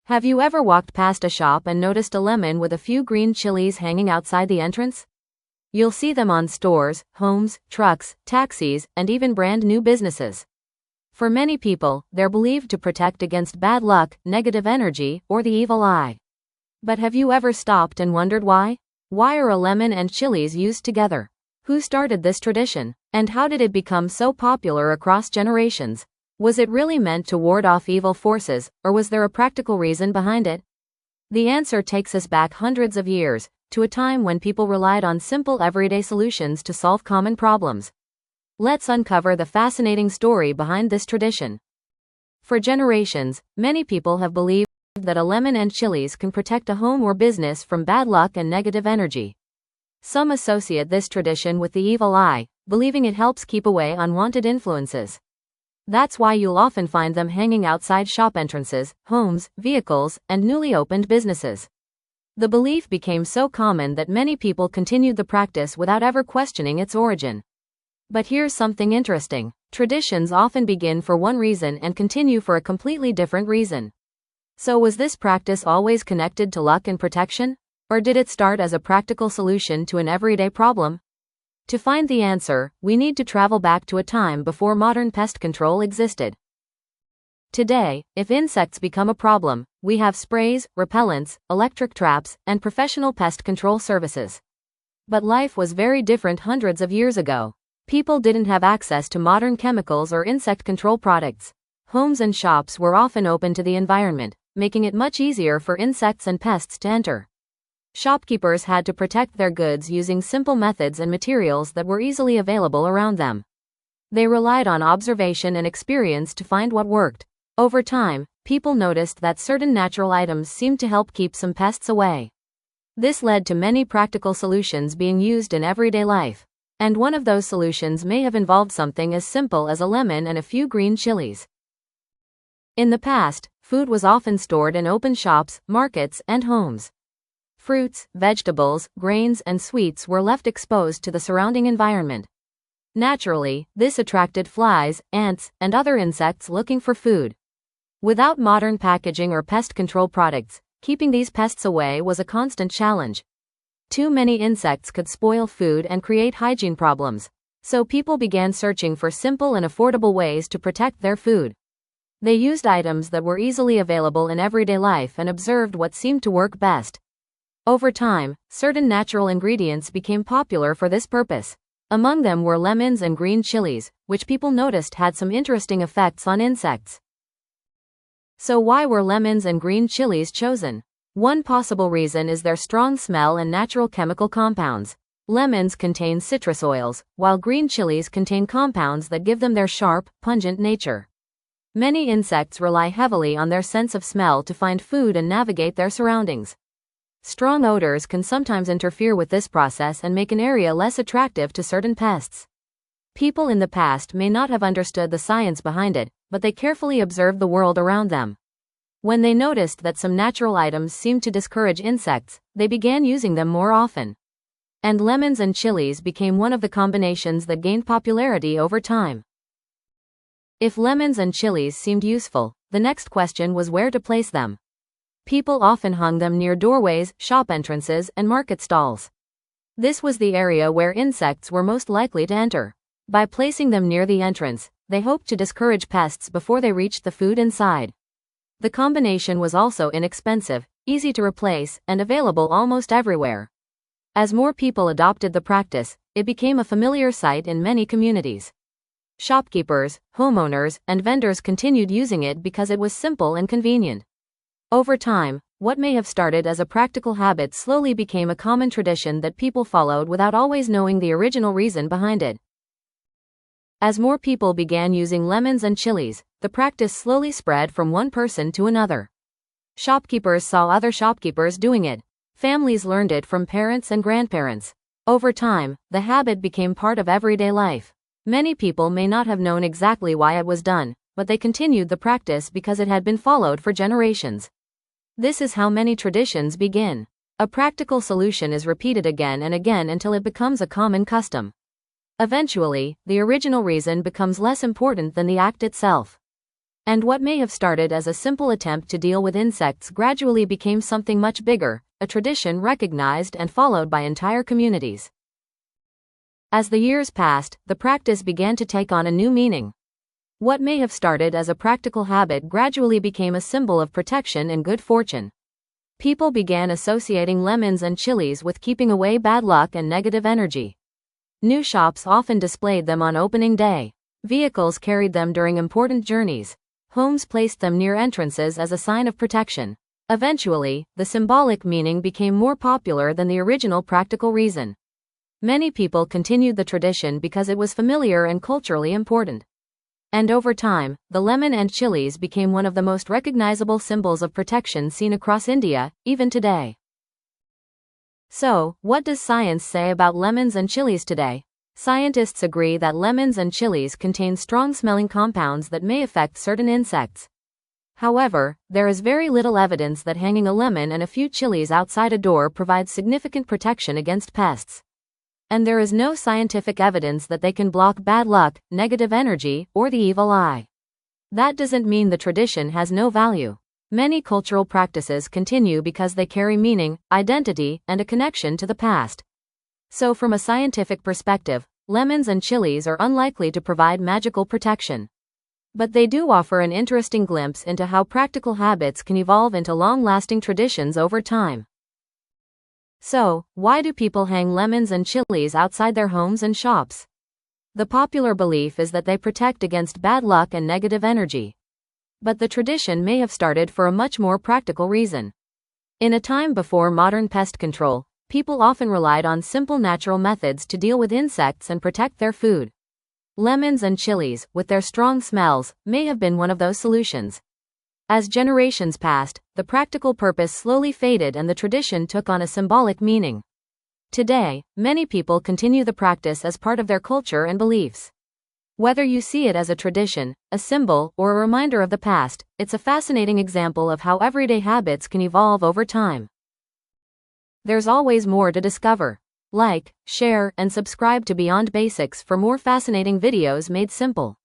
Have you ever walked past a shop and noticed a lemon with a few green chilies hanging outside the entrance? You'll see them on stores, homes, trucks, taxis, and even brand new businesses. For many people, they're believed to protect against bad luck, negative energy, or the evil eye. But have you ever stopped and wondered why? Why are a lemon and chilies used together? Who started this tradition? And how did it become so popular across generations? Was it really meant to ward off evil forces, or was there a practical reason behind it? The answer takes us back hundreds of years, to a time when people relied on simple everyday solutions to solve common problems. Let's uncover the fascinating story behind this tradition. For generations, many people have believed that a lemon and chilies can protect a home or business from bad luck and negative energy. Some associate this tradition with the evil eye, believing it helps keep away unwanted influences. That's why you'll often find them hanging outside shop entrances, homes, vehicles, and newly opened businesses. The belief became so common that many people continued the practice without ever questioning its origin. But here's something interesting. Traditions often begin for one reason and continue for a completely different reason. So was this practice always connected to luck and protection? Or did it start as a practical solution to an everyday problem? To find the answer, we need to travel back to a time before modern pest control existed. Today, if insects become a problem, we have sprays, repellents, electric traps, and professional pest control services. But life was very different hundreds of years ago. People didn't have access to modern chemicals or insect control products. Homes and shops were often open to the environment, making it much easier for insects and pests to enter. Shopkeepers had to protect their goods using simple methods and materials that were easily available around them. They relied on observation and experience to find what worked. Over time, people noticed that certain natural items seemed to help keep some pests away. This led to many practical solutions being used in everyday life. And one of those solutions may have involved something as simple as a lemon and a few green chilies. In the past, food was often stored in open shops, markets, and homes. Fruits, vegetables, grains, and sweets were left exposed to the surrounding environment. Naturally, this attracted flies, ants, and other insects looking for food. Without modern packaging or pest control products, keeping these pests away was a constant challenge. Too many insects could spoil food and create hygiene problems, so people began searching for simple and affordable ways to protect their food. They used items that were easily available in everyday life and observed what seemed to work best. Over time, certain natural ingredients became popular for this purpose. Among them were lemons and green chilies, which people noticed had some interesting effects on insects. So why were lemons and green chilies chosen? One possible reason is their strong smell and natural chemical compounds. Lemons contain citrus oils, while green chilies contain compounds that give them their sharp, pungent nature. Many insects rely heavily on their sense of smell to find food and navigate their surroundings. Strong odors can sometimes interfere with this process and make an area less attractive to certain pests. People in the past may not have understood the science behind it, but they carefully observed the world around them. When they noticed that some natural items seemed to discourage insects, they began using them more often. And lemons and chilies became one of the combinations that gained popularity over time. If lemons and chilies seemed useful, the next question was where to place them. People often hung them near doorways, shop entrances, and market stalls. This was the area where insects were most likely to enter. By placing them near the entrance, they hoped to discourage pests before they reached the food inside. The combination was also inexpensive, easy to replace, and available almost everywhere. As more people adopted the practice, it became a familiar sight in many communities. Shopkeepers, homeowners, and vendors continued using it because it was simple and convenient. Over time, what may have started as a practical habit slowly became a common tradition that people followed without always knowing the original reason behind it. As more people began using lemons and chilies, the practice slowly spread from one person to another. Shopkeepers saw other shopkeepers doing it. Families learned it from parents and grandparents. Over time, the habit became part of everyday life. Many people may not have known exactly why it was done, but they continued the practice because it had been followed for generations. This is how many traditions begin. A practical solution is repeated again and again until it becomes a common custom. Eventually, the original reason becomes less important than the act itself. And what may have started as a simple attempt to deal with insects gradually became something much bigger, a tradition recognized and followed by entire communities. As the years passed, the practice began to take on a new meaning. What may have started as a practical habit gradually became a symbol of protection and good fortune. People began associating lemons and chilies with keeping away bad luck and negative energy. New shops often displayed them on opening day. Vehicles carried them during important journeys. Homes placed them near entrances as a sign of protection. Eventually, the symbolic meaning became more popular than the original practical reason. Many people continued the tradition because it was familiar and culturally important. And over time, the lemon and chilies became one of the most recognizable symbols of protection seen across India, even today. So, what does science say about lemons and chilies today? Scientists agree that lemons and chilies contain strong-smelling compounds that may affect certain insects. However, there is very little evidence that hanging a lemon and a few chilies outside a door provides significant protection against pests. And there is no scientific evidence that they can block bad luck, negative energy, or the evil eye. That doesn't mean the tradition has no value. Many cultural practices continue because they carry meaning, identity, and a connection to the past. So from a scientific perspective, lemons and chilies are unlikely to provide magical protection. But they do offer an interesting glimpse into how practical habits can evolve into long-lasting traditions over time. So, why do people hang lemons and chilies outside their homes and shops? The popular belief is that they protect against bad luck and negative energy. But the tradition may have started for a much more practical reason. In a time before modern pest control, people often relied on simple natural methods to deal with insects and protect their food. Lemons and chilies, with their strong smells, may have been one of those solutions. As generations passed, the practical purpose slowly faded and the tradition took on a symbolic meaning. Today, many people continue the practice as part of their culture and beliefs. Whether you see it as a tradition, a symbol, or a reminder of the past, it's a fascinating example of how everyday habits can evolve over time. There's always more to discover. Like, share, and subscribe to Beyond Basics for more fascinating videos made simple.